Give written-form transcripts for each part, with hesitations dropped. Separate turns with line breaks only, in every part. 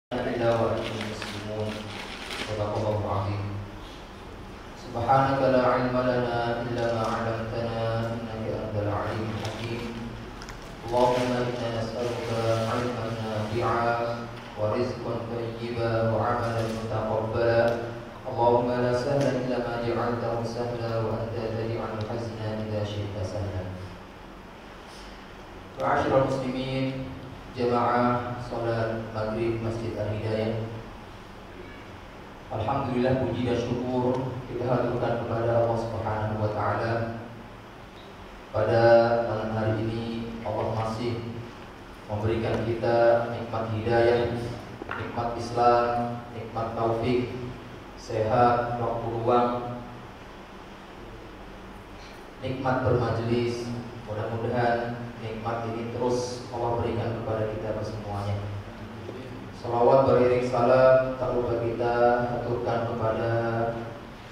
إلا وأنتم مسلمون صدق الله العظيم. سبحانك لا علم لنا إلا ما علمتنا إنك أنت العليم الحكيم. اللهم إنا نسألك علما نافعا ورزقا طيبا وعملا متقبلا. اللهم لا سهل إلا ما جعلته سهلا وأنت تجعل الحزن إذا شئت سهلا. معاشر المسلمين, jemaah salat maghrib Masjid Al-Hidayah, alhamdulillah puji dan syukur kita haturkan kepada Allah Subhanahu wa taala. Pada malam hari ini Allah masih memberikan kita nikmat hidayah, nikmat Islam, nikmat taufik, sehat, waktu luang, nikmat bermajelis. Mudah-mudahan nikmat ini terus Allah berikan kepada kita semuanya. Salawat beriring salam tak lupa kita haturkan kepada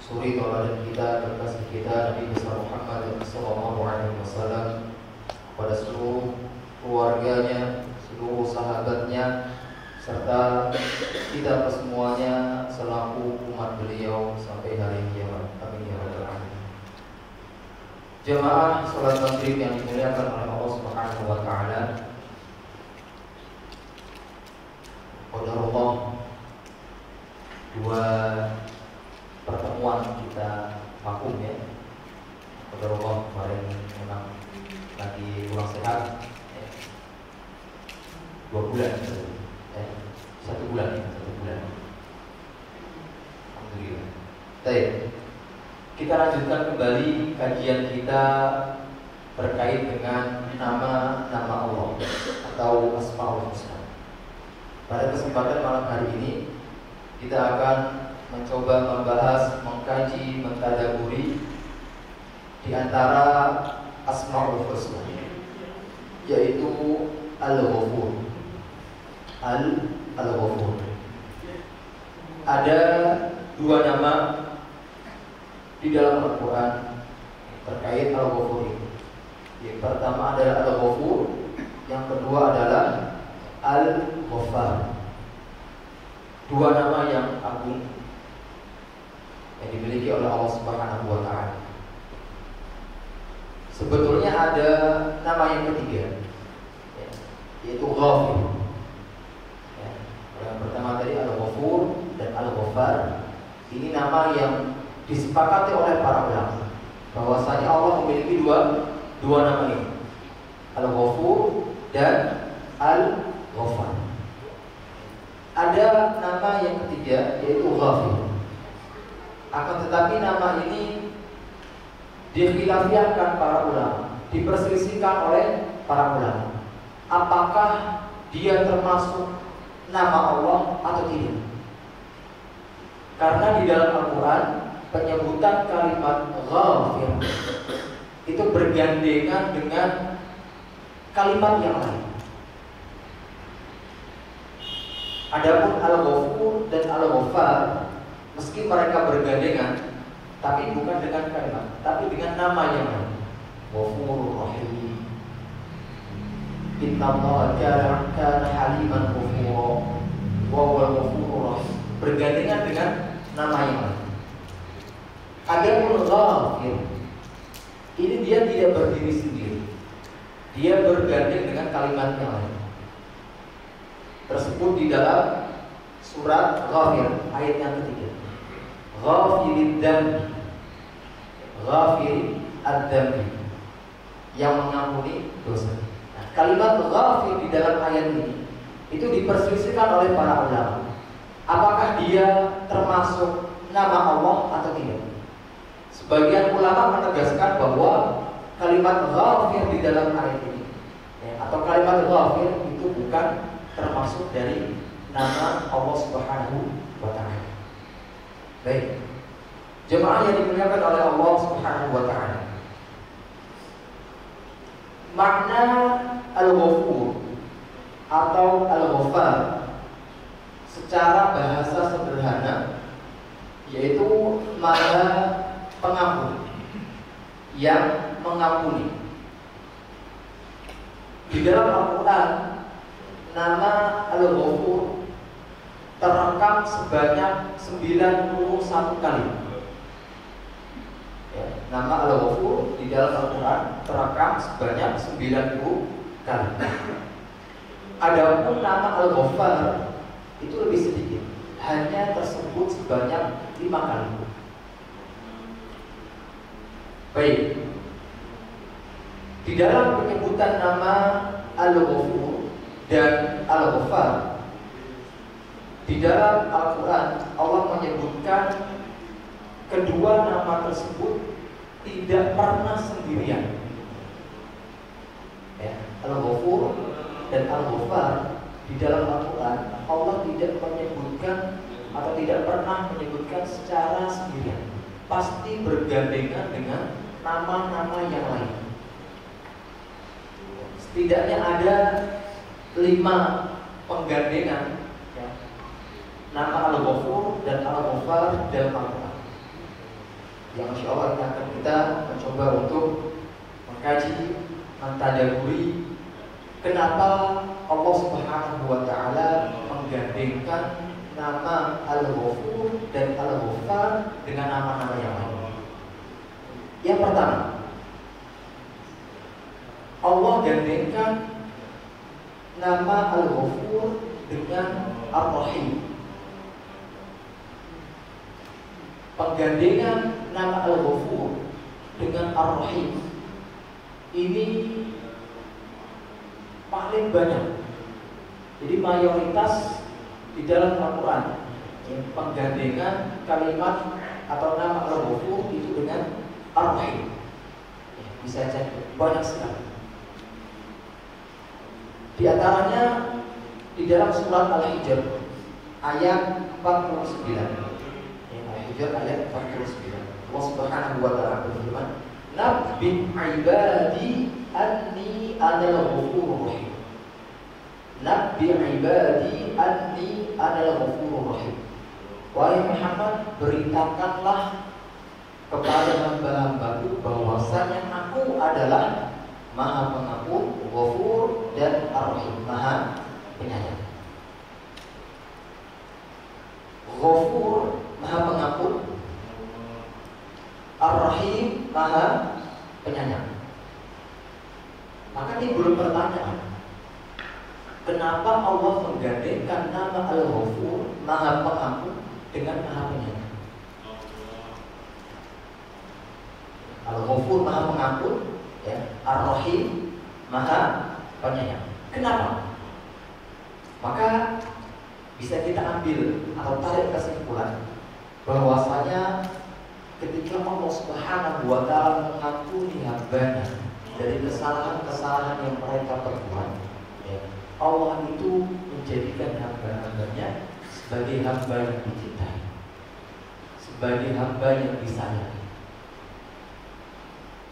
suri tauladan kita, kekasih kita Nabi besar Muhammad sallallahu alaihi wasallam, kepada seluruh keluarganya, seluruh sahabatnya, serta kita semuanya selaku umat beliau sampai hari kiamat. Amin ya rabbal alamin. Jemaah salat maghrib yang dimuliakan oleh Allah Subhanahu wa taala, qadarullah, dua pertemuan kita vakum ya. Qadarullah kemarin memang lagi kurang sehat ya. 2 bulan satu bulan. Alhamdulillah. Baik. Kita lanjutkan kembali kajian kita terkait dengan nama-nama Allah atau Asmaul Husna. Pada kesempatan malam hari ini kita akan mencoba membahas, mengkaji, mentadaburi di antara Asmaul Husna, yaitu Al-Ghafur. Al-Ghafur. Ada 2 nama di dalam Al-Quran terkait Al-Ghafur ini. Yang pertama adalah Al-Ghafur, yang kedua adalah Al-Ghaffar. 2 nama yang agung yang dimiliki oleh Allah Subhanahu wa taala. Sebetulnya ada nama yang ketiga, yaitu Ghafir. Yang pertama tadi Al-Ghafur dan Al-Ghaffar. Ini nama yang disepakati oleh para ulama bahwasanya Allah memiliki dua nama ini, Al-Ghafur dan Al-Ghaffar. Ada nama yang ketiga yaitu Ghafir. Akan tetapi nama ini dikhilafiahkan para ulama, diperselisihkan oleh para ulama. Apakah dia termasuk nama Allah atau tidak? Karena di dalam Al-Quran penyebutan kalimat Ghafir itu bergandengan dengan kalimat yang lain. Adapun Al-Ghafur dan Al-Ghaffar, meski mereka bergandengan, tapi bukan dengan kalimat, tapi dengan nama yang lain. Ghafurur Rahim. Innallaha kana haliman ghafura wa huwal ghafurur rahim. Bergandengan dengan nama yang lain. Adapun Ghafir, ini dia tidak berdiri sendiri, dia bergandeng dengan kalimat yang lain. Tersebut di dalam surat Ghafir ayat yang ketiga. Ghafirid dzambi, Ghafir ad-dzambi, yang mengampuni dosa. Nah, kalimat Ghafir di dalam ayat ini itu diperselisihkan oleh para ulama. Apakah dia termasuk nama Allah atau tidak? Sebagian ulama menegaskan bahwa kalimat Ghafir di dalam ayat ini atau kalimat Ghafir itu bukan termasuk dari nama Allah Subhanahu wa taala. Baik. Jemaah yang dimuliakan oleh Allah Subhanahu wa taala. Makna Al-Ghafur atau Al-Ghaffar secara bahasa sederhana yaitu Maha Pengampun, yang mengampuni. Di dalam Al-Quran nama Al-Ghafur terekam sebanyak 91 kali. Ya, nama Al-Ghafur di dalam Al-Quran terekam sebanyak 90 kali. Adapun nama Al-Ghaffar itu lebih sedikit, hanya tersebut sebanyak 5 kali. Baik, di dalam penyebutan nama Al-Ghafur dan Al-Ghaffar, di dalam Al-Quran Allah menyebutkan kedua nama tersebut tidak pernah sendirian. Ya, Al-Ghafur dan Al-Ghaffar di dalam Al-Quran Allah tidak menyebutkan atau tidak pernah menyebutkan secara sendirian, pasti bergandengan dengan nama-nama yang lain. Setidaknya ada 5 penggandengan ya, nama Al-Ghafur dan Al-Ghaffar dalam Al-Quran, yang insya Allah kita mencoba untuk mengkaji, mentadaburi kenapa Allah Subhanahu wa Ta'ala menggandengkan nama Al-Ghafur dan Al-Ghaffar dengan nama-nama yang lain. Yang pertama, Allah gandengkan nama Al-Ghafur dengan Ar-Rahim. Penggandengan nama Al-Ghafur dengan Ar-Rahim ini paling banyak. Jadi mayoritas di dalam Al-Quran penggandengan kalimat atau nama Al-Ghafur itu dengan Ar-Rahim. Bisa cek, banyak sekali. Di antaranya di dalam surat Al-Hijr ayat 49. Al-Hijr ayat 49. Allah Subhanahu wa Ta'ala berfirman, "Nabbi 'ibadi anni anal ghafurur rahim." Nabbi 'ibadi anni anal ghafurur rahim. Wahai Muhammad, beritakanlah kepada hamba-hambaku bahwasanya aku adalah Maha Pengampun, Ghafur dan Ar-Rahim, Maha Penyayang. Ghafur, Maha Pengampun, Ar-Rahim, Maha Penyayang. Maka timbul pertanyaan, kenapa Allah menggandengkan nama Al-Ghafur, Maha Pengampun, dengan Maha Penyayang? Al-Ghafur Maha Pengampun, ya, Ar-Rahim Maha Penyayang. Kenapa? Maka bisa kita ambil atau tarik kesimpulan bahwasanya ketika Allah Subhanahu wa Ta'ala mengampuni hambanya dari kesalahan-kesalahan yang mereka perbuat, ya, Allah itu menjadikan hamba-hambanya sebagai hamba yang dicintai, sebagai hamba yang disayangi.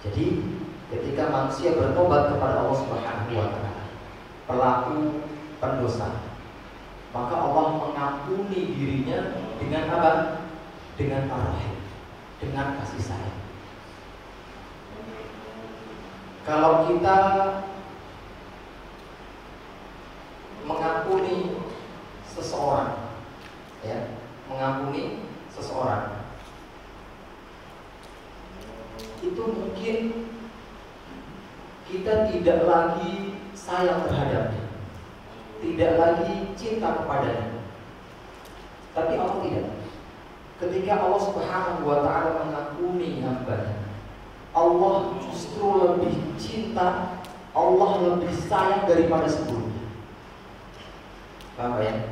Jadi ketika manusia bertobat kepada Allah Subhanahu wa Ta'ala, pelaku pendosa, maka Allah mengampuni dirinya dengan apa? Dengan Ar-Rahim, dengan kasih sayang. Kalau kita mengampuni seseorang, ya, mengampuni seseorang, itu mungkin kita tidak lagi sayang terhadapnya, tidak lagi cinta kepadanya. Tapi Allah tidak. Ketika Allah Subhanahu wa Ta'ala mengampuni hambanya, Allah justru lebih cinta, Allah lebih sayang daripada sebelumnya. Paham ya?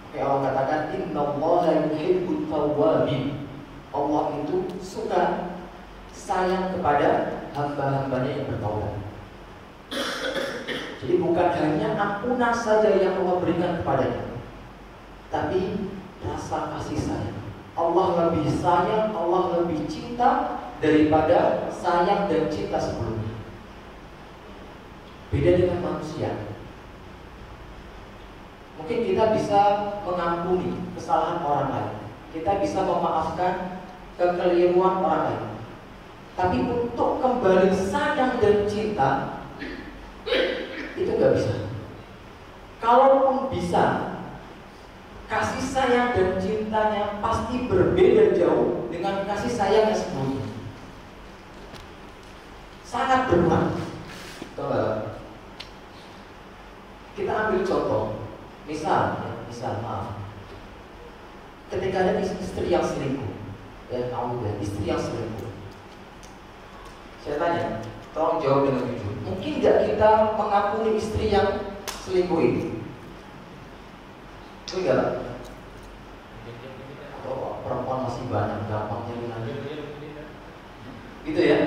Oke, Allah katakan innallaha yuhibbut tawwabin. Allah itu suka, sayang kepada hamba-hambanya yang bertaubat. Jadi bukan hanya ampunan saja yang Allah berikan kepadanya, tapi rasa kasih sayang. Allah lebih sayang, Allah lebih cinta daripada sayang dan cinta sebelumnya. Beda dengan manusia. Mungkin kita bisa mengampuni kesalahan orang lain, kita bisa memaafkan kekeliruan orang lain, tapi untuk kembali sayang dan cinta itu nggak bisa. Kalaupun bisa, kasih sayang dan cintanya pasti berbeda jauh dengan kasih sayang yang sebelumnya. Sangat berkurang. Coba kita ambil contoh, misal maaf, ketika ada istri yang selingkuh, istri yang selingkuh, saya tanya, tolong jawab dengan jujur. Mungkin nggak kita mengampuni istri yang selingkuh ini? Enggak. Atau perempuan masih banyak, gampang nyari lagi. Gitu ya.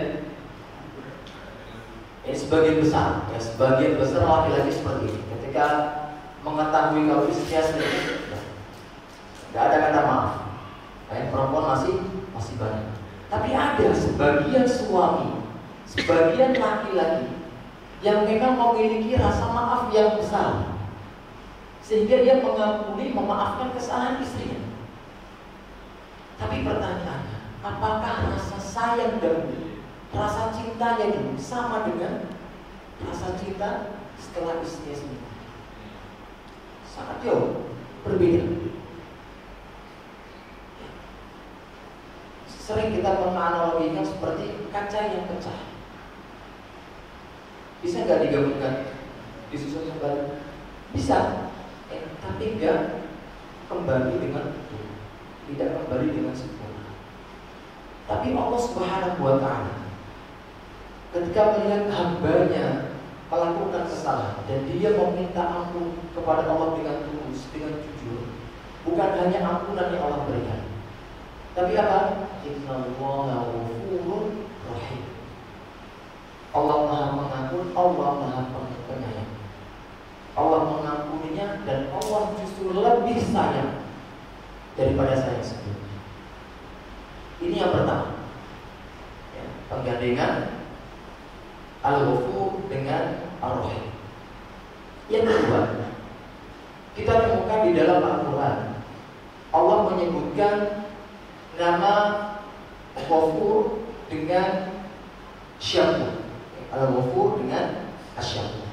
Sebagian besar laki-laki seperti ini. Ketika mengetahui kalau istrinya selingkuh, nggak ada kata maaf. Perempuan masih banyak. Tapi ada sebagian suami, sebagian laki-laki yang memang memiliki rasa maaf yang besar, sehingga dia mengampuni, memaafkan kesalahan istrinya. Tapi pertanyaannya, apakah rasa sayang dan rasa cintanya dulu sama dengan rasa cinta setelah istrinya selingkuh? Sangat jauh berbeda. Sering kita menganalogikan seperti kaca yang pecah. Bisa nggak digabungkan, disusun kembali? Bisa. Tapi tidak kembali dengan sempurna. Tapi Allah Subhanahu wa Ta'ala ketika melihat hambanya melakukan kesalahan dan dia meminta ampun kepada Allah dengan tulus, dengan jujur, bukan hanya ampunan yang Allah berikan, tapi apa? Innallaha ghafurur rahim. Allah Maha Mengampun, Allah Maha Penyayang. Allah mengampuninya dan Allah justru lebih sayang daripada sayang sebelumnya. Ini yang pertama, penggandengan Al-Ghafur dengan Ar-Rahim. Yang kedua, kita temukan di dalam Al-Quran Allah menyebutkan nama Ghafur dengan Syakur. Al-Ghafur dengan Asyakur.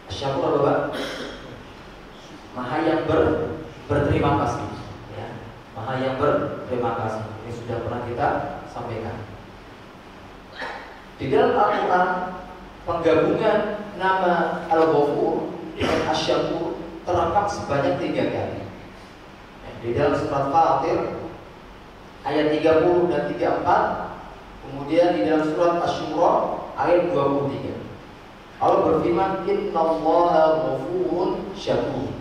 Asyakur apa Pak? Maha yang berterima kasih, Maha yang berterima kasih. Ini sudah pernah kita sampaikan. Di dalam Al-Quran penggabungan nama Al-Ghafur dengan Asyakur terangkat sebanyak 3 kali. Di dalam surat Fatir ayat 30 dan 34, kemudian di dalam surat Asy-Syura ayat 23. Allah berfirman, Innallaha ghafurun syakur.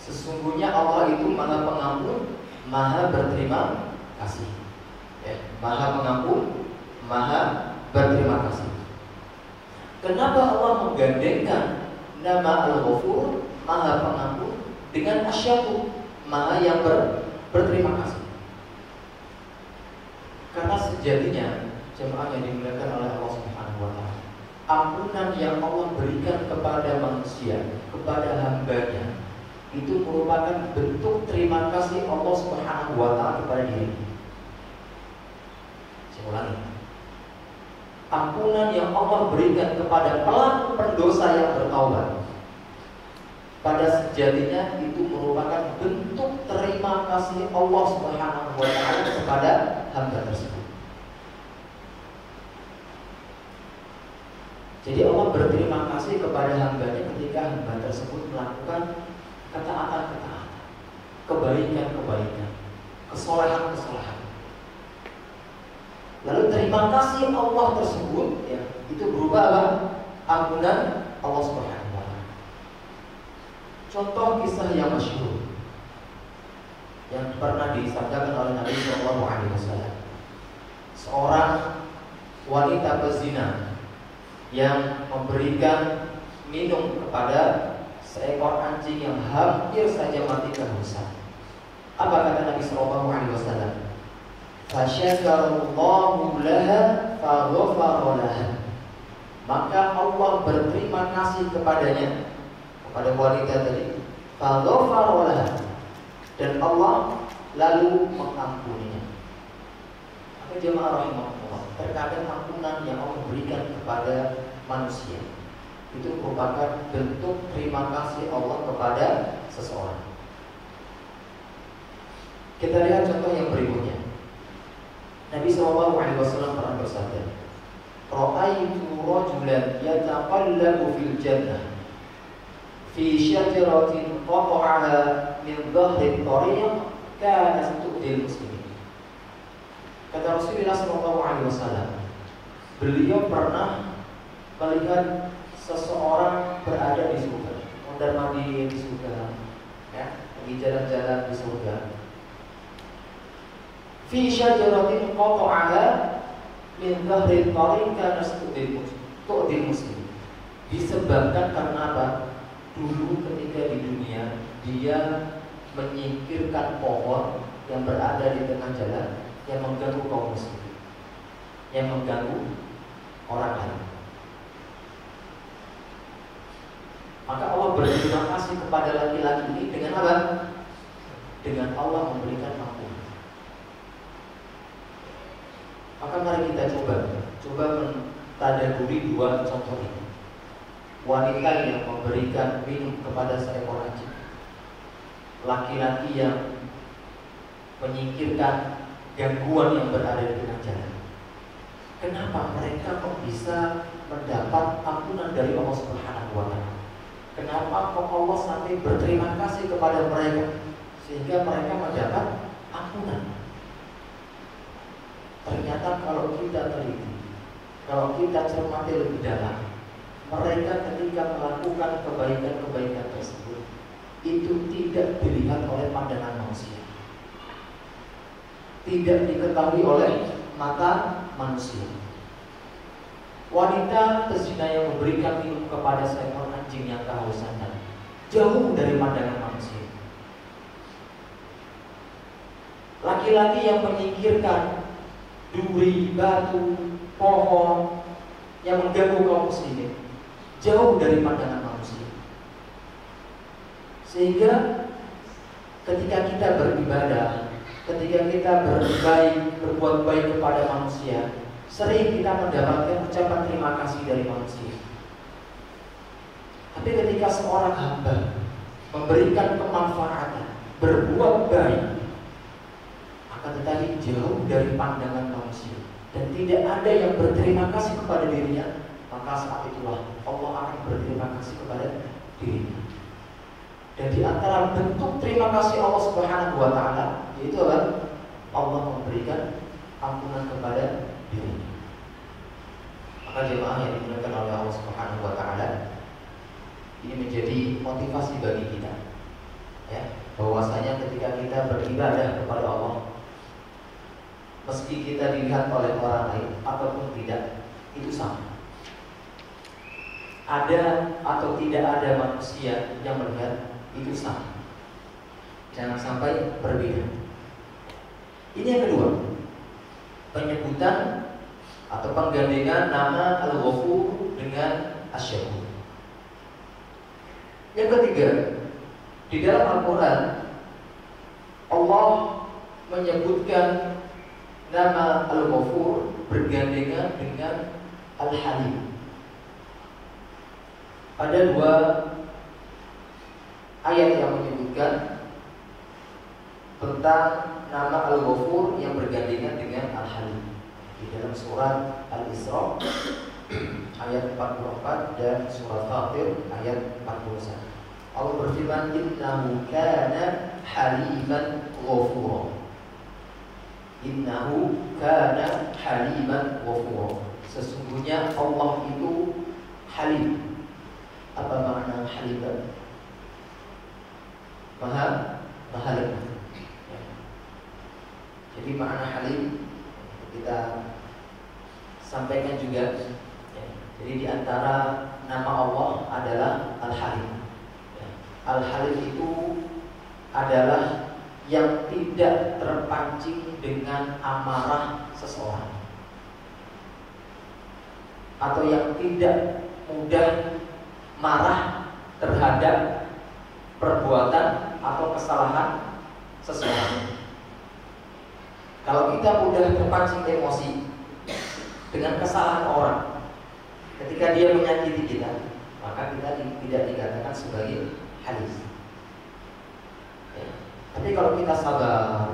Sesungguhnya Allah itu Maha Pengampun, Maha berterima kasih. Maha Pengampun, Maha berterima kasih. Kenapa Allah menggandengkan nama Al-Ghafur, Maha Pengampun, dengan Asyakur, Maha yang berterima kasih? Karena sejatinya jemaah yang dimuliakan oleh Allah Subhanahu wa Ta'ala, ampunan yang Allah berikan kepada manusia, kepada hambanya, itu merupakan bentuk terima kasih Allah Subhanahu wa Ta'ala kepada dirinya. Saya ulangi, ampunan yang Allah berikan kepada pelaku pendosa yang bertaubat, pada sejatinya itu merupakan bentuk terima kasih Allah Subhanahu wa Ta'ala kepada hamba tersebut. Jadi Allah berterima kasih kepada hambanya ketika hamba tersebut melakukan ketaatan-ketaatan, kebaikan-kebaikan, kesolehan-kesolehan. Lalu terima kasih Allah tersebut itu berupa apa? Ampunan Allah Subhanahu wa Ta'ala. Contoh kisah yang masyhur yang pernah disabdakan oleh Nabi Shallallahu Alaihi Wasallam, seorang wanita pezina yang memberikan minum kepada seekor anjing yang hampir saja mati kehausan. Apa kata Nabi Shallallahu Alaihi Wasallam? Fasyakarallahu laha faghafara laha. Maka Allah berterima kasih kepadanya, kepada wanita tadi, faghafara laha, dan Allah lalu mengampuninya. Maka jemaah rahimahullah, terkadang ampunan yang Allah berikan kepada manusia itu merupakan bentuk terima kasih Allah kepada seseorang. Kita lihat contoh yang berikutnya. Nabi SAW pernah bersabda, "Ra'aitu rajulan yataqallabu fil jannah fi syajaratin qata'aha min dhahri tariq kanat tu'dil muslimin." Kata Rasulullah SAW, beliau pernah melihat seseorang berada di surga, mondar-mandir di surga, ya, lagi jalan-jalan di surga. Fi syajaratin qata'aha min dhahri tariq kanat tu'dil muslimin. Disebabkan karena apa? Dulu ketika di dunia dia menyingkirkan pohon yang berada di tengah jalan yang mengganggu kaum muslimin, yang mengganggu orang lain. Maka Allah berterima kasih kepada laki-laki ini dengan apa? Dengan Allah memberikan ampunan. Maka mari kita coba mentadaburi dua contoh ini. Wanita yang memberikan minum kepada seekor anjing, laki-laki yang menyingkirkan gangguan yang berada di tengah jalan. Kenapa mereka kok bisa mendapat ampunan dari Allah Subhanahu wa Ta'ala? Kenapa kok Allah sampai berterima kasih kepada mereka sehingga mereka mendapat ampunan? Ternyata kalau kita teliti, kalau kita cermati lebih dalam, mereka ketika melakukan kebaikan-kebaikan tersebut itu tidak dilihat oleh pandangan manusia, tidak diketahui oleh mata manusia. Wanita pezina yang memberikan minum kepada seekor anjing yang kehausan jauh dari pandangan manusia. Laki-laki yang menyingkirkan duri, batu, pohon yang mengganggu kaum muslimin jauh dari pandangan manusia. Sehingga ketika kita beribadah, ketika kita berbuat baik kepada manusia, sering kita mendapatkan ucapan terima kasih dari manusia. Tapi ketika seorang hamba memberikan kemanfaatan, berbuat baik, akan tetapi jauh dari pandangan manusia dan tidak ada yang berterima kasih kepada dirinya, maka saat itulah Allah akan berterima kasih kepada dirinya. Dan di antara bentuk terima kasih Allah Subhanahu wa Ta'ala yaitu apa? Allah memberikan ampunan kepada dirinya. Maka jemaah yang dimuliakan oleh Allah Subhanahu wa Ta'ala, ini menjadi motivasi bagi kita, ya, bahwasanya ketika kita beribadah kepada Allah, meski kita dilihat oleh orang lain ataupun tidak, itu sama. Ada atau tidak ada manusia yang melihat, itu sama. Jangan sampai berbeda. Ini yang kedua, penyebutan atau penggandengan nama Al-Ghafur dengan Asy-Syakur. Yang ketiga, di dalam Al-Quran Allah menyebutkan nama Al-Ghafur bergandengan dengan Al-Halim. Ada dua ayat yang menyebutkan tentang nama Al-Ghafur yang bergandengan dengan Al-Halim. Di dalam surat Al-Isra ayat 44 dan surat Fatir ayat 41. Allah berfirman, "Innahu kana haliman ghafura." Innahu kana haliman ghafura. Sesungguhnya Allah itu halim. Apa makna halim? Maha lembut. Jadi makna halim kita sampaikan juga. Jadi di antara nama Allah adalah Al-Halim. Al-Halim itu adalah yang tidak terpancing dengan amarah seseorang, atau yang tidak mudah marah terhadap perbuatan atau kesalahan seseorang. Kalau kita mudah terpancing emosi dengan kesalahan orang, ketika dia menyakiti kita, maka kita tidak dikatakan sebagai halim. Ya. Tapi kalau kita sabar,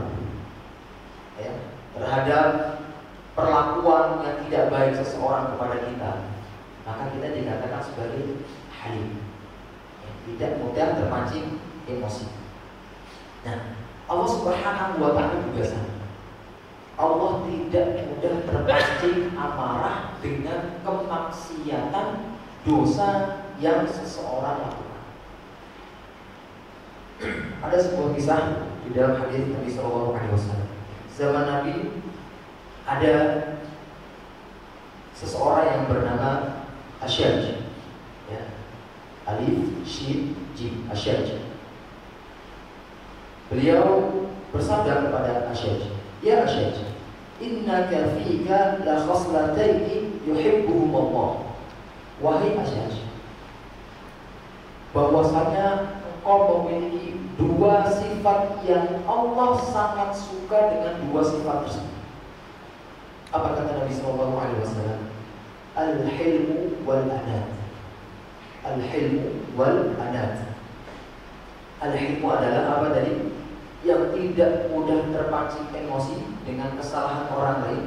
ya, terhadap perlakuan yang tidak baik seseorang kepada kita, maka kita dikatakan sebagai halim, ya, tidak mudah terpancing emosi. Nah, Allah Subhanahu wa Ta'ala juga sama. Allah tidak mudah terpancing amarah dengan kemaksiatan dosa yang seseorang lakukan. Ada sebuah kisah di dalam hadis Nabi Sallallahu Alaihi Wasallam. Zaman Nabi ada seseorang yang bernama Asyaj, ya. Alif, Shin, Jim, Asyaj. Beliau bersabda kepada Asyaj, "Ya Asyaj, innaka fika la khoslataini yuhibbuhum Allah." Wahai Asyaj, bahwasanya engkau memiliki dua sifat yang Allah sangat suka dengan dua sifat tersebut. Apa kata Nabi Sallallahu Alaihi Wasallam? Al-hilmu wal anat. Al-hilmu wal anat. Al-hilmu adalah apa tadi? Yang tidak mudah terpancing emosi dengan kesalahan orang lain.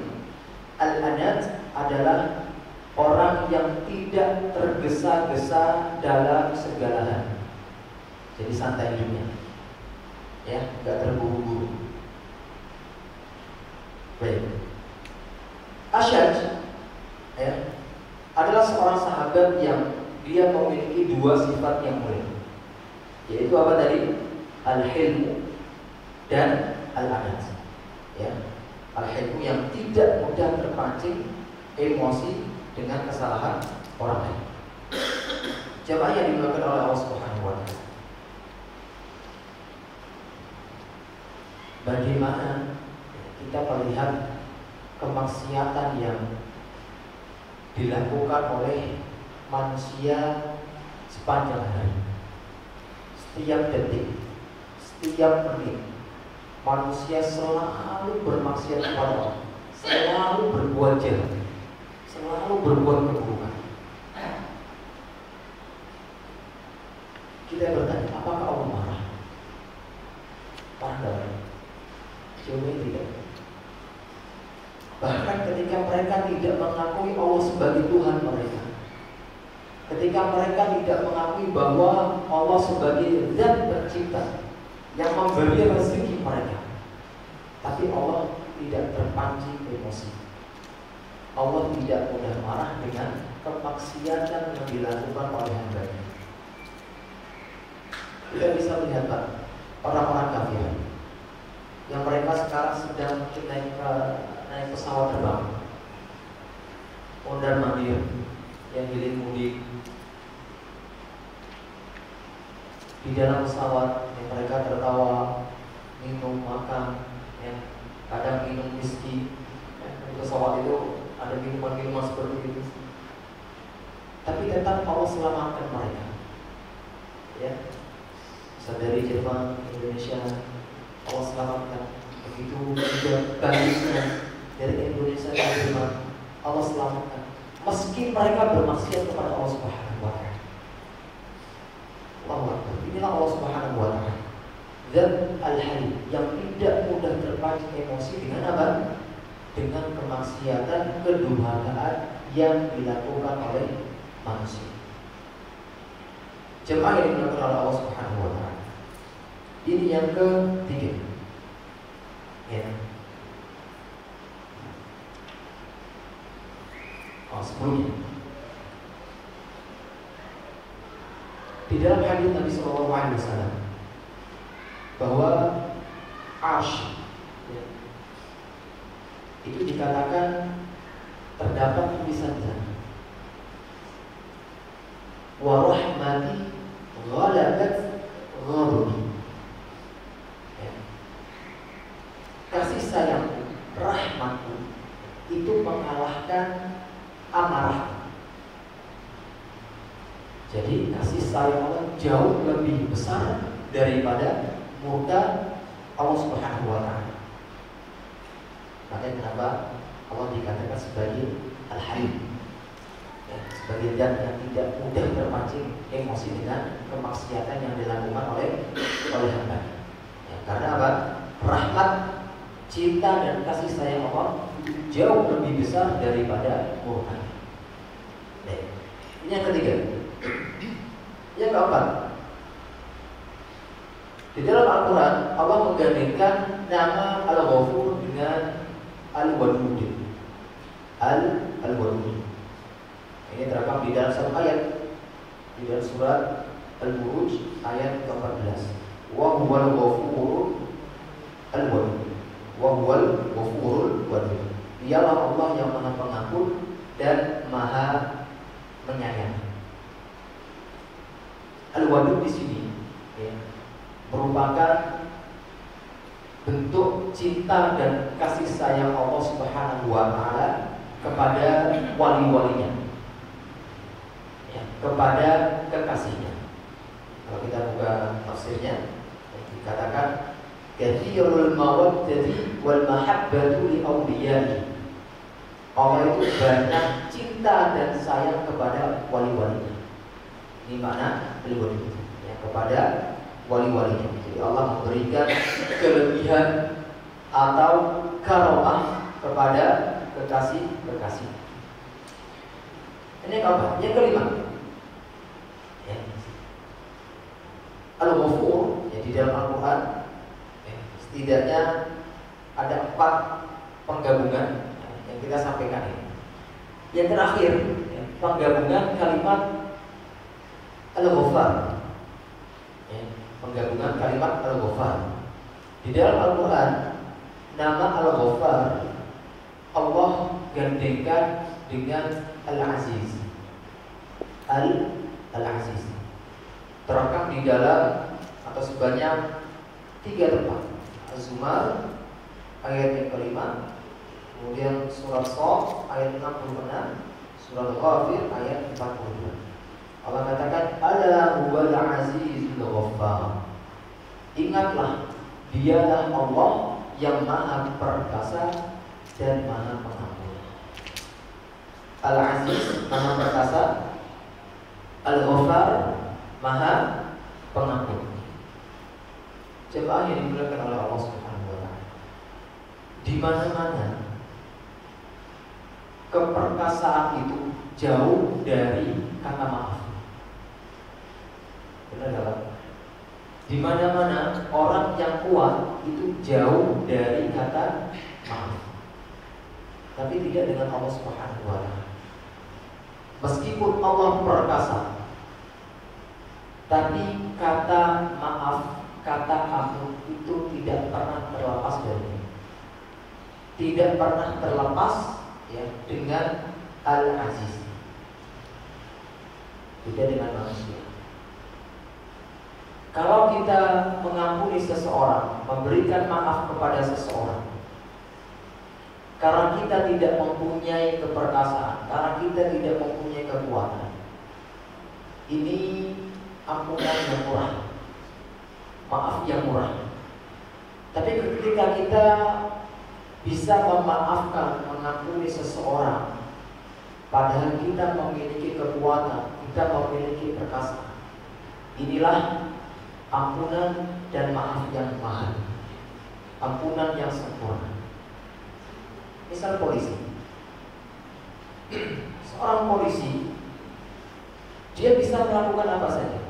Al-anat adalah orang yang tidak tergesa-gesa dalam segala hal. Jadi santai hidupnya, ya, nggak terburu-buru. Baik. Asyaj, ya, adalah seorang sahabat yang dia memiliki dua sifat yang mulia, yaitu apa tadi? Al-hilmu dan al-anat, ya. Al-hilmu yang tidak mudah terpancing emosi dengan kesalahan orang lain. Jamaah yang dimuliakan oleh Allah Subhanahu wa Ta'ala, bagaimana kita melihat kemaksiatan yang dilakukan oleh manusia sepanjang hari, setiap detik, setiap menit, manusia selalu bermaksiat kepada Allah, selalu berbuat jahat, selalu berbuat keburukan. Kita bertanya, apakah Allah marah? Marah enggak? Jawabannya tidak. Bahkan ketika mereka tidak mengakui Allah sebagai Tuhan mereka, ketika mereka tidak mengakui bahwa Allah sebagai Zat pencipta yang memberi rezeki mereka, tapi Allah tidak terpancing emosi. Allah tidak mudah marah dengan kemaksiatan yang dilakukan oleh hamba-Nya. Kita bisa melihat, Pak, orang-orang kafir yang mereka sekarang sedang naik pesawat terbang, mondar-mandir, yang hilir mudik. Di dalam pesawat yang mereka tertawa, minum, makan, ya, kadang minum whisky, ya. Di pesawat itu ada minuman-minuman seperti itu, tapi tetap Allah selamatkan mereka, ya. Bisa dari Jerman, Indonesia, Allah selamatkan. Begitu juga baliknya dari Indonesia ke Jerman, Allah selamatkan. Meski mereka bermaksiat kepada Allah Subhanahu wa Ta'ala. Allahu Akbar. Inilah Allah Subhanahu wa Ta'ala, Zat Al-Halim, yang tidak mudah terpancing emosi dengan apa? Dengan kemaksiatan, kedurhakaan yang dilakukan oleh manusia. Jemaah yang dilakukan oleh Allah Subhanahu wa Ta'ala. Ini yang ketiga, ya. Sebelumnya di dalam hadis Nabi Sallallahu Alaihi Wasallam bahwa Arsh, ya, itu dikatakan terdapat tulisan di sana. Wa rahmati ghalabat ghadabi. Kasih sayangku, rahmatku itu mengalahkan amarah. Jadi kasih sayang Allah jauh lebih besar daripada murka Allah Subhanahu wa Ta'ala. Makanya kenapa Allah dikatakan sebagai Al-Halim, ya, sebagai zat yang tidak mudah terpancing emosi dengan kemaksiatan yang dilakukan oleh hamba. Ya, karena apa? Rahmat cinta dan kasih sayang Allah jauh lebih besar daripada murka. Ini yang ketiga. Yang keempat, di dalam Al-Quran Allah menggandengkan nama Al-Ghafur dengan Al-Wadud. Al-Wadud ini terekam di dalam satu ayat di dalam surat Al-Buruj ayat ke-14. Wa huwal ghafurul al-wadud. Wa huwal ghafurul wadud. Dialah Allah yang Maha Pengampun dan Maha Menyayang. Al-Wadud di sini ya, merupakan bentuk cinta dan kasih sayang Allah Subhanahu wa Ta'ala kepada wali-walinya, ya, kepada kekasihnya. Kalau kita buka tafsirnya, dikatakan kathirul mawaddati wal mahabbatu li awliya'i. Allah itu banyak cinta dan sayang kepada wali-walinya. Ini makna wali-wali, ya, kepada wali-walinya. Jadi Allah memberikan kelebihan atau karomah kepada kekasih-kekasih. Ini apa? Yang kelima, ya, Al-Ghafur, ya, di dalam Al-Quran ya, setidaknya ada 4 penggabungan yang kita sampaikan ini. Yang terakhir, ya, penggabungan kalimat Al-Ghafar, ya, penggabungan kalimat Al-Ghafar. Di dalam Al-Quran nama Al-Ghafar Allah gandengkan dengan Al-Aziz. Al-Aziz terekam di dalam atau sebanyak 3 tempat. Az-Zumar ayat yang kelima, kemudian surat Shaf ayat 66, surat Ghafir ayat 42. Allah katakan ala huwal azizul ghaffar. Ingatlah, dialah Allah yang Maha Perkasa dan Maha Pengampun. Al-Aziz Maha Perkasa, Al-Ghaffar Maha Pengampun. Jemaah yang dimuliakan oleh Allah Subhanahu wa Ta'ala, di mana-mana keperkasaan itu jauh dari kata maaf. Benar enggak? Di mana-mana orang yang kuat itu jauh dari kata maaf. Tapi tidak dengan Allah Subhanahu wa Ta'ala. Meskipun Allah perkasa, tapi kata maaf, kata ampun itu tidak pernah terlepas darinya. Tidak pernah terlepas, ya, dengan Al-Aziz. Tidak dengan manusia. Kalau kita mengampuni seseorang, memberikan maaf kepada seseorang, karena kita tidak mempunyai keperkasaan, karena kita tidak mempunyai kekuatan, ini ampunan yang murah, maaf yang murah. Tapi ketika kita bisa memaafkan, mengampuni seseorang, padahal kita memiliki kekuatan, kita memiliki perkasaan, inilah ampunan dan maaf yang mahal, ampunan yang sempurna. Misal polisi, seorang polisi, dia bisa melakukan apa saja.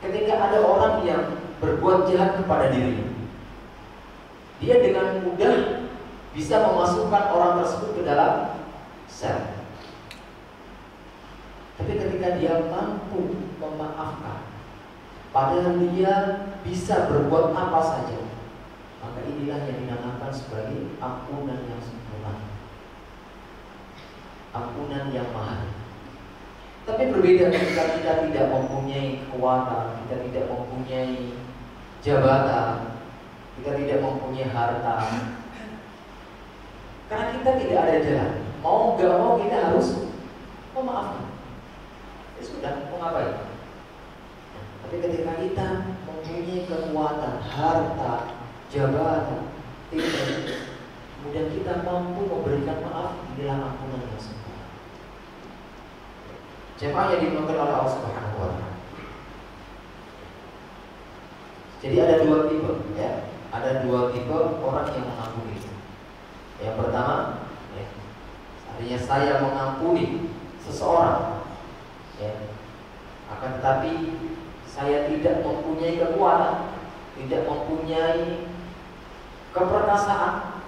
Ketika ada orang yang berbuat jahat kepada dirinya, dia dengan mudah bisa memasukkan orang tersebut ke dalam sel. Tapi ketika dia mampu memaafkan, padahal dia bisa berbuat apa saja, maka inilah yang dinamakan sebagai ampunan yang sempurna, ampunan yang mahal. Tapi berbeda ketika kita tidak mempunyai kekuatan, kita tidak mempunyai jabatan, kita tidak mempunyai harta, karena kita tidak ada jalan, mau gak mau kita harus memaafkan. Ya sudah, mau ngapain? Tapi ketika kita mempunyai kekuatan, harta, jabatan, kemudian kita mampu memberikan maaf, inilah ampunan yang sempurna. Jemaah yang dimuliakan oleh Allah Subhanahu wa Ta'ala. Jadi ada 2 tipe, ya. Ada 2 tipe orang yang mengampuni. Yang pertama, ya, artinya saya mengampuni seseorang, ya, akan tetapi saya tidak mempunyai kekuatan, tidak mempunyai keperkasaan,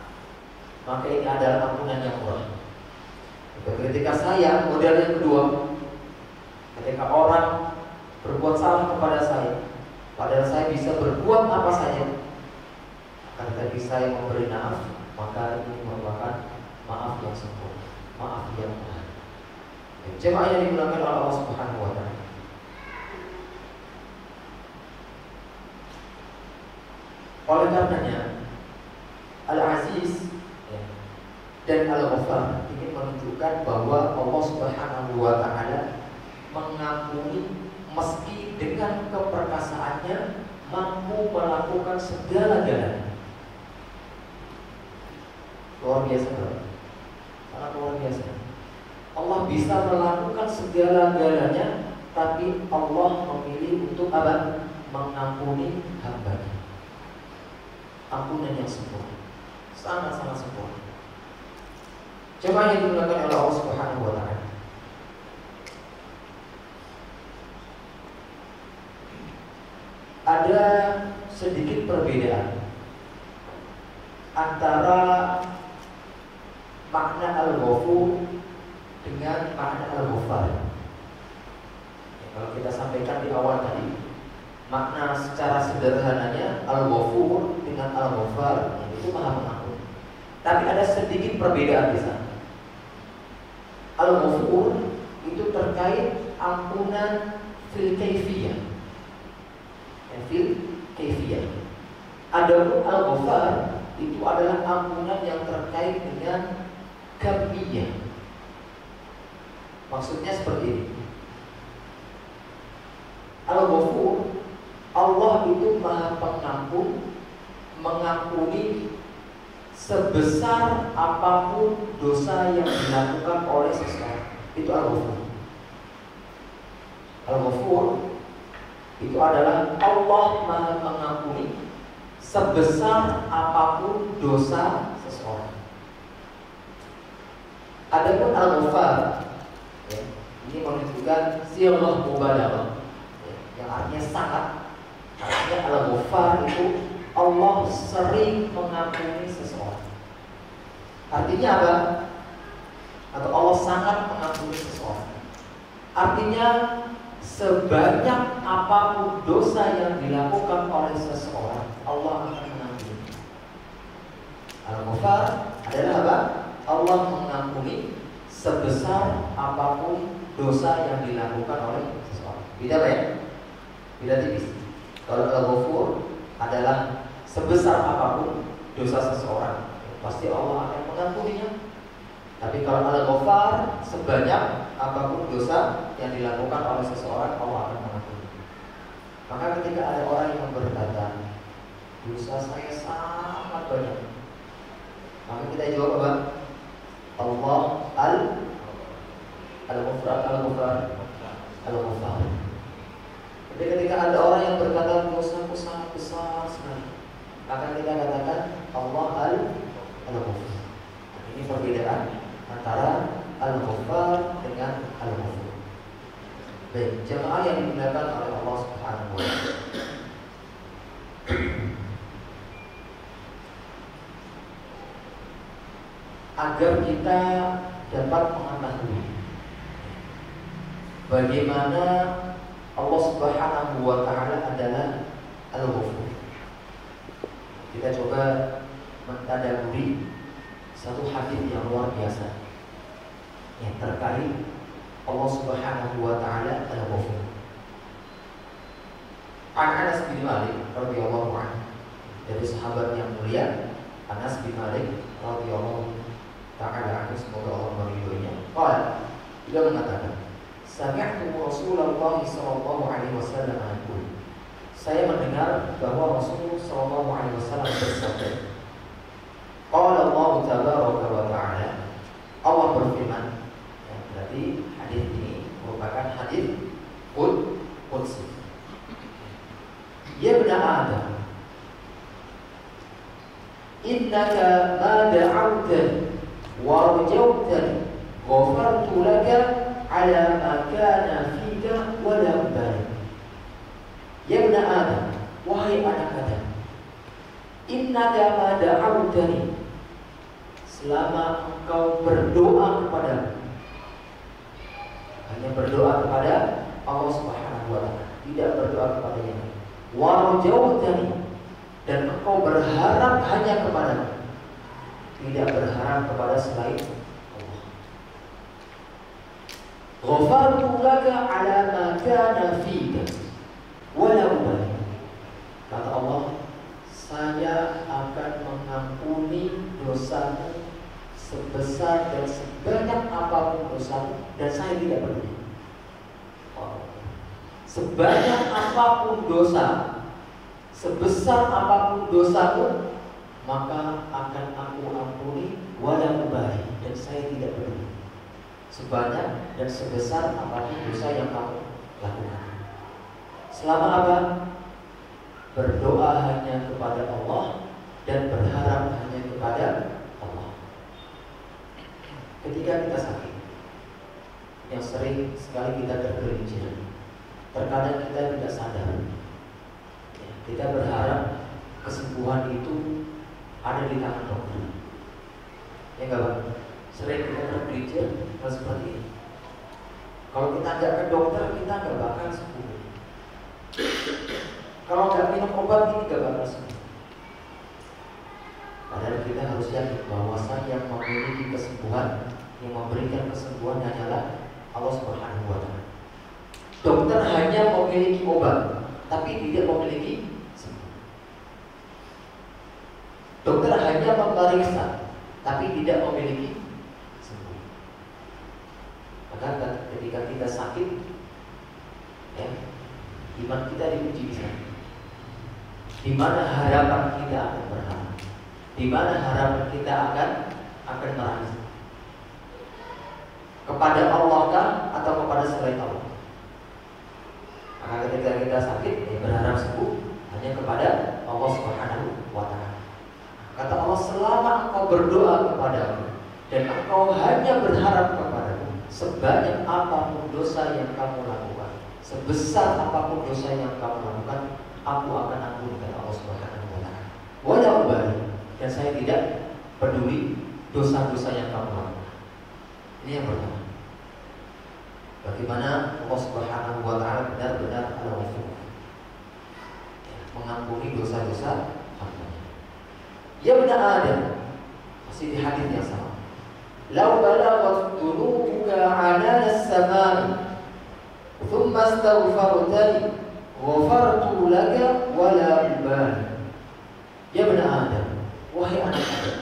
maka ini adalah ampunan yang murah. Ketika saya, model yang kedua, ketika orang berbuat salah kepada saya, padahal saya bisa berbuat apa saja, akan tetapi saya memberi maaf, maka ini merupakan maaf yang sempurna, maaf yang murah. Jemaah yang dimuliakan oleh Allah Subhanahu wa Ta'ala. Oleh karenanya, Al-Aziz, ya, dan Al-Ghaffar ingin menunjukkan bahwa Allah Subhanahu wa Ta'ala mengampuni meski dengan keperkasaannya mampu melakukan segala-galanya. Luar biasa, sangat luar biasa. Allah bisa melakukan segala-galanya, tapi Allah memilih untuk apa? Mengampuni hamba-Nya. Ampunan yang sempurna, sangat-sangat sempurna. Coba yang dilakukan oleh Allah Subhanahu wa Ta'ala. Ada sedikit perbedaan antara makna Al-Ghafur dengan makna Al-Ghaffar. Ya, kalau kita sampaikan di awal tadi, makna secara sederhananya Al-Ghafur dengan Al-Ghaffar itu Maha Pengampun. Tapi ada sedikit perbedaan di sana. Al-Ghafur itu terkait ampunan fil kaifiyah. Fil kaifiyah. Adapun Al-Ghaffar itu adalah ampunan yang terkait dengan kamiyah. Maksudnya seperti ini. Al-Ghafur, Allah itu Maha Pengampun, mengampuni sebesar apapun dosa yang dilakukan oleh seseorang. Itu Al-Ghafur. Al-Ghafur itu adalah Allah Maha Mengampuni sebesar apapun dosa seseorang. Adapun Al-Ghaffar, ya, ini menunjukkan sirah mubalaghah, ya, yang artinya sangat. Artinya Al-Ghaffar itu Allah sering mengampuni seseorang. Artinya apa? Atau Allah sangat mengampuni seseorang. Artinya sebanyak apapun dosa yang dilakukan oleh seseorang, Allah akan mengampuni. Al-Ghaffar adalah apa? Allah mengampuni sebesar apapun dosa yang dilakukan oleh seseorang. Beda ya? Beda tipis. Kalau Al-Ghafur adalah sebesar apapun dosa seseorang, pasti Allah akan mengampuninya. Tapi kalau Al-Ghaffar, sebanyak apapun dosa yang dilakukan oleh seseorang, Allah akan mengampuni. Maka ketika ada orang yang berkata, dosa saya sangat banyak, maka kita jawab apa? Allah Al-Ghaffar. Jadi ketika ada orang yang berkata dosaku sangat besar sekali, maka kita katakan Allah Al-Ghaffar. Ini perbedaan antara Al-Ghaffar dengan Al-Ghafur. Baik, jemaah yang dimuliakan oleh Allah Subhanahu wa Ta'ala. Agar kita dapat mengetahui bagaimana Allah Subhanahu wa Ta'ala adalah Al-Ghafur, kita coba mentadaburi satu hadis yang luar biasa yang terkait Allah Subhanahu wa Ta'ala Al-Ghafur. Anas bin Malik radhiyallahu anhu, dari sahabat yang mulia Anas bin Malik radhiyallahu ta'ala anhu, semoga Allah meridhoinya. Dia mengatakan, sami'tu Rasulullah sallallahu alaihi wasallam yaqul, saya mendengar bahwa Rasul sallallahu alaihi wasallam bersabda, qala Allah tabaraka wa ta'ala, Allah berfirman. Ya, berarti hadis ini merupakan hadis qudsi. Ya bani Adam, innaka ma da'awtani wa rajawtani ghafartu laka ala ma kana fika wa la ubali. Ya ibna Adam, wahai anak Adam, innaka ma da'awtani, selama engkau berdoa kepadaku, hanya berdoa kepada Allah Subhanahu wa ta'ala, tidak berdoa kepada yang lain. Wa rajawtani, dan engkau berharap hanya kepadaku, tidak berharap kepada selain Allah. Ghafartu laka ala ma kana fika wa la ubali. Kata Allah, saya akan mengampuni dosamu sebesar dan sebanyak apapun dosamu, dan saya tidak peduli. Sebanyak apapun dosa, sebesar apapun dosamu, maka akan aku ampuni wala ubali, dan saya tidak peduli. Sebanyak dan sebesar apapun dosa yang kamu lakukan. Selama apa? Berdoa hanya kepada Allah dan berharap hanya kepada Allah. Ketika kita sakit, yang sering sekali kita tergelincir, terkadang kita tidak sadar, kita berharap kesembuhan itu ada di tangan dokter. Ya enggak Bang? Sering kita tergelincir seperti ini. Kalau kita nggak ke dokter, kita nggak bakal sembuh. Kalau nggak minum obat, ini nggak bakal sembuh. Padahal kita harus yakin bahwasan yang memiliki kesembuhan, yang memberikan kesembuhan hanyalah Allah Subhanahu wa ta'ala. Dokter hanya memiliki obat, tapi tidak memiliki sembuh. Dokter hanya memeriksa, tapi tidak memiliki sembuh. Maka ketika kita sakit, ya, iman kita diuji di sana. Di mana harapan kita akan berharap? Di mana harapan kita akan merasa? Kepada Allah kah atau kepada selain Allah? Maka ketika kita sakit, ya berharap sembuh hanya kepada Allah Subhanahu wa ta'ala. Kata Allah, selama engkau berdoa kepadaku dan engkau hanya berharap kepadaku, sebanyak apapun dosa yang kamu lakukan, sebesar apapun dosa yang kamu lakukan, aku akan ampuni, kata Allah Subhanahu wa ta'ala. Wala ubali, dan saya tidak peduli dosa-dosa yang kamu lakukan. Ini yang pertama. Bagaimana Allah Subhanahu wa ta'ala benar-benar al-Ghafur, mengampuni dosa-dosa hambanya. Ya ibna Adam, masih di hadis yang sama. Lau balaghat dhunubuka 'anana as-samaa'i thumma astaghfartani ghafartu laka wa la ubali. Ya ibna Adam, wahai anak Adam,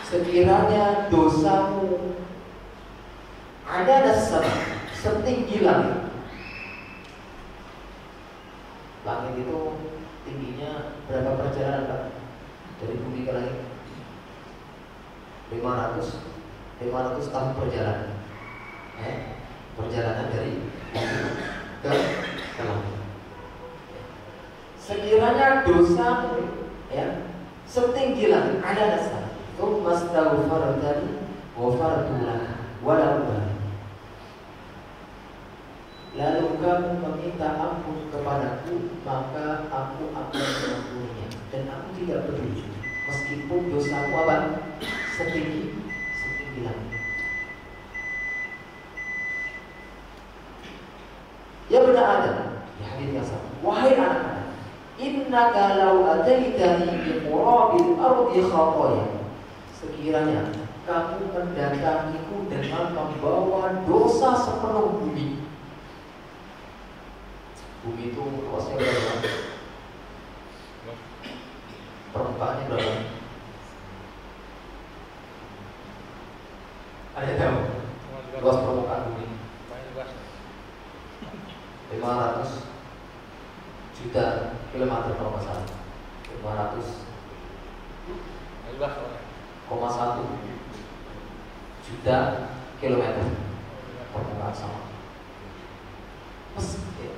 sekiranya dosamu ada as-sama', setinggi langit. Langit itu tingginya berapa perjalanan Pak? Dari bumi ke langit? 500 tahun perjalanan. Perjalanan dari bumi ke langit. Sekiranya dosa, ya, setinggi langit, ada as-sama', tsumma astaghfartani ghafartu laka wa la ubali. Lalu kamu meminta ampun kepadaku, maka aku akan mengampuninya, dan aku tidak peduli meskipun dosamu apa? Setinggi langit. Ya benar Adam, di hadis yang sama, wahai anak Adam, innaka law ataitani bi qurabil ardi khataya, sekiranya kamu mendatangiku dengan membawa dosa sepenuh bumi. Bumi itu luasnya berapa? Permukaannya berapa? Ada yang tahu? Luas permukaan bumi 500 juta kilometer kalau nggak salah. 500,1 juta kilometer permukaan sama.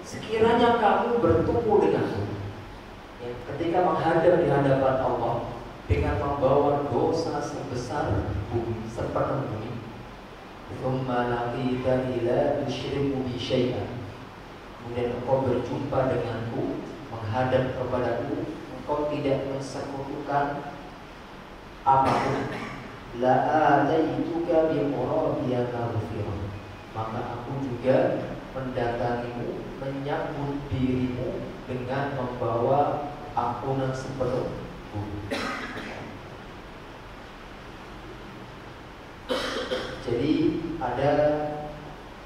Sekiranya kamu bertemu denganku, ya, ketika menghadap di hadapan Allah dengan membawa dosa sebesar bumi, sepenuh bumi, thumma laqitani la tusyriku bi syai'an, kemudian engkau berjumpa denganku, menghadap kepadaku, engkau tidak mensekutukan apapun, la ataituka bi qurabiya maghfirah, maka aku juga mendatangimu, menyambut dirimu dengan membawa ampunan sepenuh bumi. Jadi ada,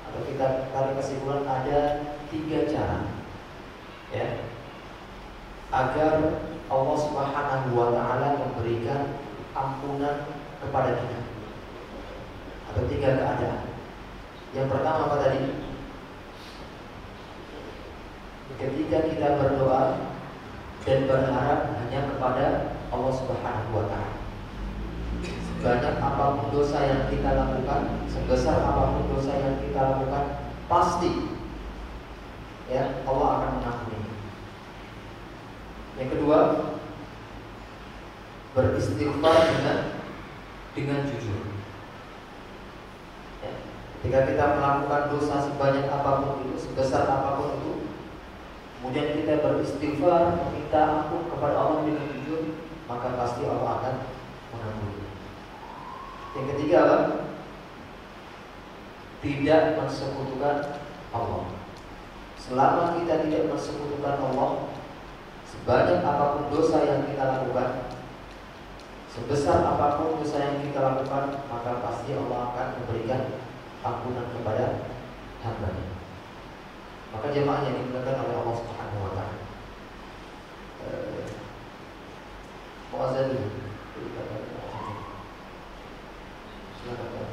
atau kita tarik kesimpulan, ada 3 cara ya agar Allah Subhanahu wa ta'ala memberikan ampunan kepada kita. Ada 3 keadaan. Yang pertama apa tadi? Ketika kita berdoa dan berharap hanya kepada Allah Subhanahu wa ta'ala. Sebanyak apapun dosa yang kita lakukan, sebesar apapun dosa yang kita lakukan, pasti ya Allah akan mengampuni. Yang kedua, beristighfar dengan jujur. Ya, ketika kita melakukan dosa sebanyak apapun itu, sebesar apapun itu, kemudian kita beristighfar, meminta ampun kepada Allah dengan jujur, maka pasti Allah akan mengampuni. Yang ketiga apa? Tidak mensekutukan Allah. Selama kita tidak mensekutukan Allah, sebanyak apapun dosa yang kita lakukan, sebesar apapun dosa yang kita lakukan, maka pasti Allah akan memberikan ampunan kepada hamba-Nya. Maka jemaah yang dimuliakan oleh Allah Subhanahu wa ta'ala, muazzin dulu. Silakan.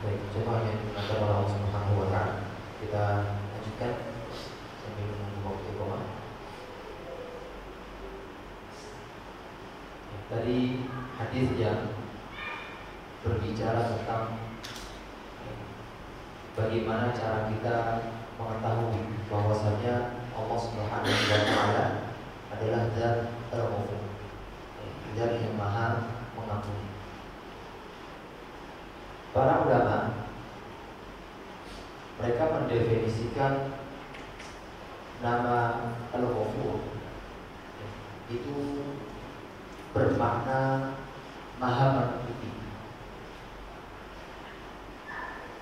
Baik, jemaah yang dimuliakan oleh Allah Subhanahu wa ta'ala, kita lanjutkan sambil menunggu waktu koma. Tadi hadis yang berbicara tentang bagaimana cara kita mengetahui bahwasanya Allah Subhanahu wa ta'ala adalah Zat Al-Ghafur, Zat yang Maha Mengampuni. Para ulama mereka mendefinisikan nama Al-Ghafur itu bermakna Maha Menutupi.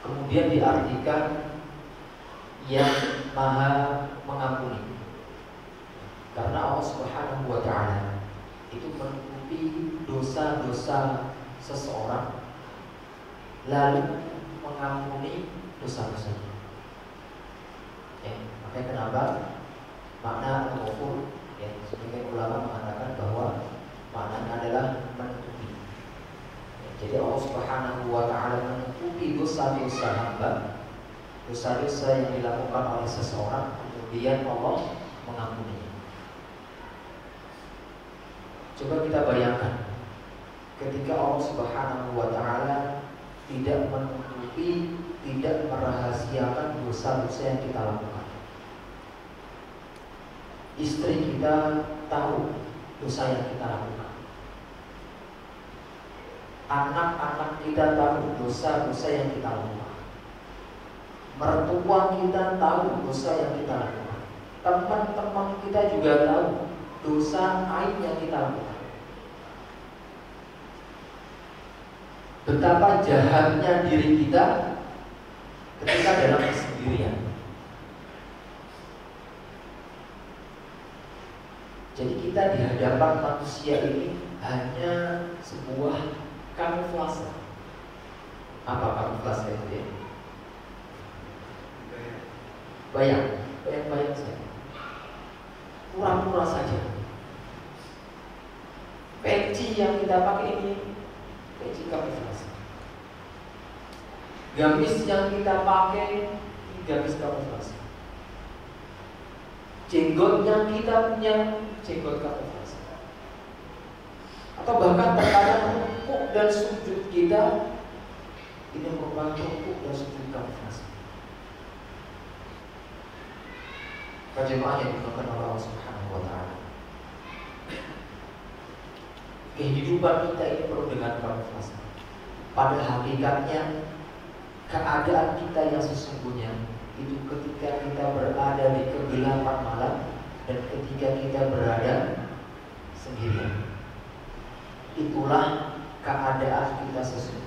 Kemudian diartikan yang Maha Mengampuni, karena Allah Subhanahu wa ta'ala itu menutupi dosa-dosa seseorang, lalu mengampuni dosa-dosanya. Ya, makanya kenapa makna Al-Ghafur, ya, sebagian ulama mengatakan bahwa maknanya adalah menutupi. Ya, jadi Allah Subhanahu wa ta'ala menutupi dosa-dosa hamba, dosa-dosa yang dilakukan oleh seseorang, kemudian Allah mengampuni. Coba kita bayangkan, ketika Allah Subhanahu wa ta'ala tidak menutupi, tidak merahasiakan dosa-dosa yang kita lakukan. Istri kita tahu dosa yang kita lakukan. Anak-anak kita tahu dosa-dosa yang kita lakukan. Mertua kita tahu dosa yang kita lakukan. Teman-teman kita juga tahu dosa aib yang kita lakukan. Betapa jahatnya diri kita ketika dalam kesendirian. Jadi kita di hadapan manusia ini hanya sebuah kamuflase. Apa kamuflase itu ya? Bayang saja. Pura-pura saja. Peci yang kita pakai ini peci kamuflase. Gamis yang kita pakai gamis kamuflase. Jenggot yang kita punya jenggot kamuflase. Atau bahkan terkadang rukuk dan sujud kita ini merupakan rukuk dan sujud kamuflase. Jemaah yang dimakan oleh Allah Subhanahu wa Ta'ala, kehidupan kita ini penuh dengan kamuflase. Pada hakikatnya keadaan kita yang sesungguhnya itu ketika kita berada di kegelapan malam dan ketika kita berada sendirian. Itulah keadaan kita sesungguhnya.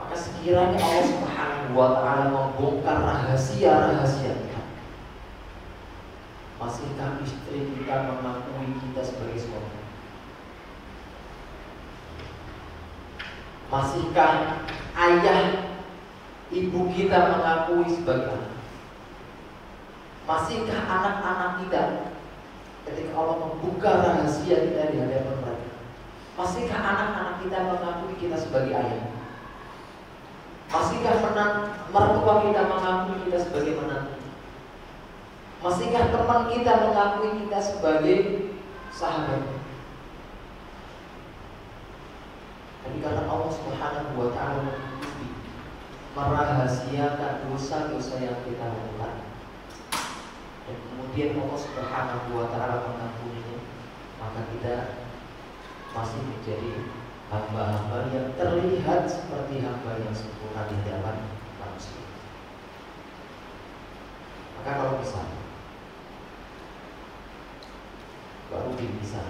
Maka sekiranya Allah Subhanahu wa Ta'ala membongkar rahasia-rahasia kita, masihkah istri kita mengakui kita sebagai suami? Masihkah ayah ibu kita mengakui sebagai anak? Masihkah anak-anak kita ketika Allah membuka rahasia kita di hadapan mereka? Masihkah anak-anak kita mengakui kita sebagai ayah? Masihkah mertua kita mengakui kita sebagai menantu? Masihkah teman kita mengakui kita sebagai sahabat? Tapi karena Allah Subhanahu wa Ta'ala merahasiakan dosa-dosa yang kita lakukan, dan kemudian Allah Subhanahu wa Ta'ala mengampuninya, maka kita masih menjadi hamba-hamba yang terlihat seperti hamba yang sempurna di hadapan manusia. Maka kalau misalnya Pak Rudi bisa,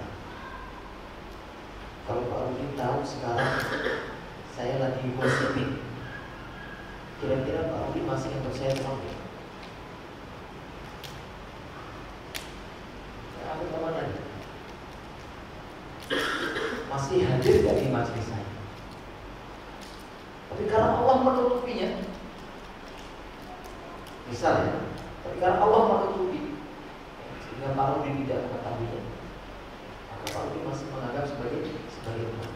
kalau Pak Rudi tahu sekarang saya lagi positif, kira-kira Pak Rudi masih untuk saya teman? Aku kemana? Masih hadir gak di majelis saya? Tapi karena Allah menutupinya, misalnya, tapi karena Allah menutupi sehingga Pak Rudi tidak mengetahuinya, maka Pak Rudi masih menganggap sebagai teman.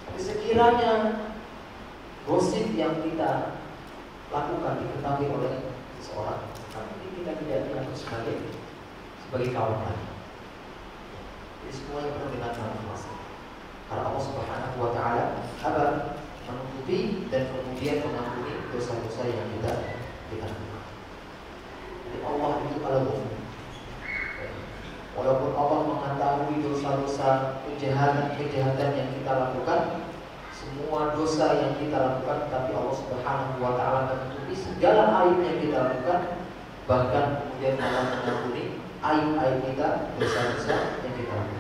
Tapi sekiranya gosip yang kita lakukan diketahui oleh seseorang, maka kita tidak dianggap sebagai kawan lagi. Jadi semuanya penuh dengan manfaat. Karena Allah Subhanahu wa Ta'ala menutupi dan kemudian mengampuni dosa-dosa yang kita lakukan. Jadi Allah itu Al-Ghafur. Walaupun Allah mengetahui dosa-dosa kejahatan yang kita lakukan, semua dosa yang kita lakukan, tapi Allah Subhanahu wa Ta'ala menutupi segala aib yang kita lakukan, bahkan kemudian Allah mengampuni aib-aib kita, dosa-dosa yang kita lakukan.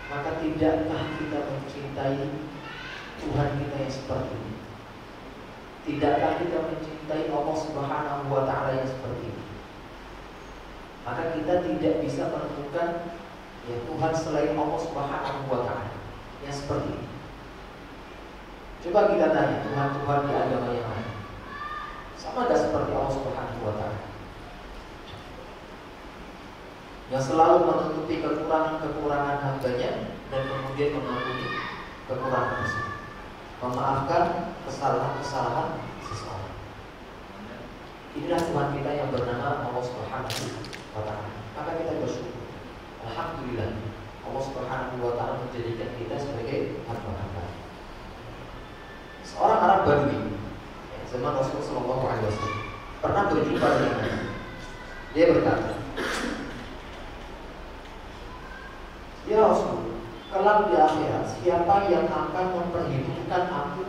Maka tidakkah kita mencintai Tuhan kita yang seperti ini? Tidakkah kita mencintai Allah Subhanahu wa Ta'ala yang seperti ini? Maka kita tidak bisa menemukan ya Tuhan selain Allah Subhanahu wa Ta'ala yang seperti ini. Coba kita tanya Tuhan-Tuhan di agama yang lain, sama gak seperti Allah Subhanahu wa Ta'ala yang selalu menutupi kekurangan-kekurangan hambanya dan kemudian mengampuni kekurangan tersebut, memaafkan kesalahan-kesalahan seseorang. Inilah Tuhan kita yang bernama Allah Subhanahu wa Ta'ala. Maka kita bersyukur, alhamdulillah Allah Subhanahu wa Ta'ala menjadikan kita sebagai hamba-hamba. Seorang Arab Badui zaman Rasulullah SAW pernah berjumpa dengan Nabi. Dia berkata, "Ya Rasul, kelak di akhirat siapa yang akan memperhitungkan aku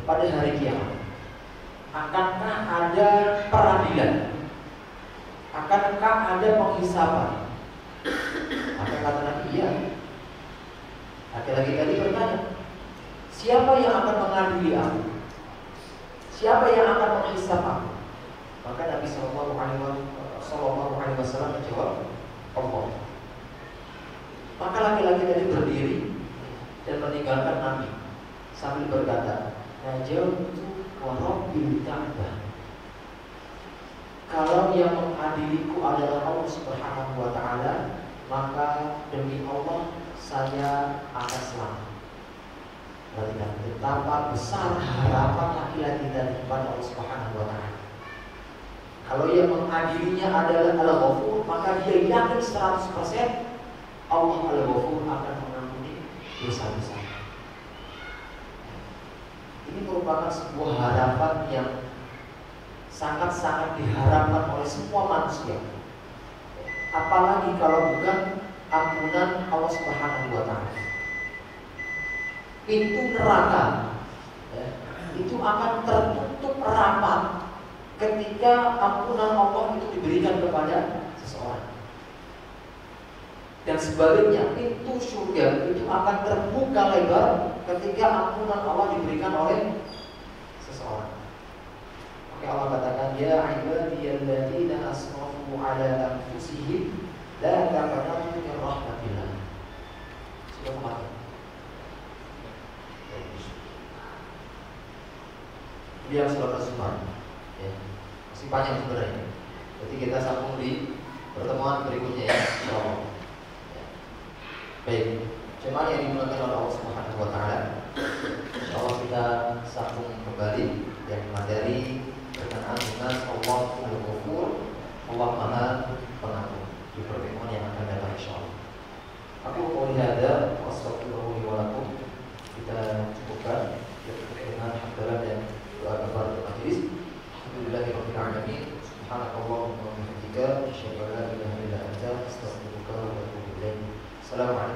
pada hari kiamat? Akankah ada peradilan? Akankah ada penghisaban?" Maka kata Nabi, "Iya." Laki-laki tadi bertanya, "Siapa yang akan mengadili aku? Siapa yang akan menghisab aku?" Maka Nabi Sallallahu Alaihi Wasallam menjawab, "Allah." Maka laki-laki tadi berdiri dan meninggalkan Nabi sambil berkata, najautu wa rabbil Ka'bah. Kalau yang mengadiliku adalah Allah Subhanahu wa taala, maka demi Allah saya akan selamat. Perhatikan betapa besar harapan laki-laki tadi kepada Allah Subhanahu wa taala. Kalau yang mengadilinya adalah Al-Ghafur, maka dia yakin 100% Allah Al-Ghafur akan mengampuni dosa-dosa. Ini merupakan sebuah harapan yang sangat-sangat diharapkan oleh semua manusia. Apalagi kalau bukan ampunan Allah Subhanahu wa taala. Pintu neraka itu akan tertutup rapat ketika ampunan Allah itu diberikan kepada seseorang. Dan sebaliknya, pintu surga itu akan terbuka lebar ketika ampunan Allah diberikan oleh seseorang. Maka Allah katakan, ya ibadiyalladzina asrafu ala anfusihim la taqnatu min rahmatillah. Sudah kemarin. Dia surat Al-Zumar, ya. Masih panjang sebenarnya. Jadi kita sambung di pertemuan berikutnya ya, insyaallah. Ya. Baik, jemaah yang dimuliakan oleh Allah Subhanahu wa taala. Insyaallah kita sambung kembali yang materi berkenaan dengan Allah Al-Ghafur, Allah Maha Pengampun di pertemuan yang akan datang insyaallah. Aku qouli hada wa astaghfirullaha li wa lakum. Kita cukupkan dengan hamdalah dan doa kafaratul majelis. Alhamdulillahirabbil alamin. Subhanakallahumma wa bihamdika asyhadu an la ilaha illa anta astaghfiruka wa atubu ilaik. Assalamualaikum.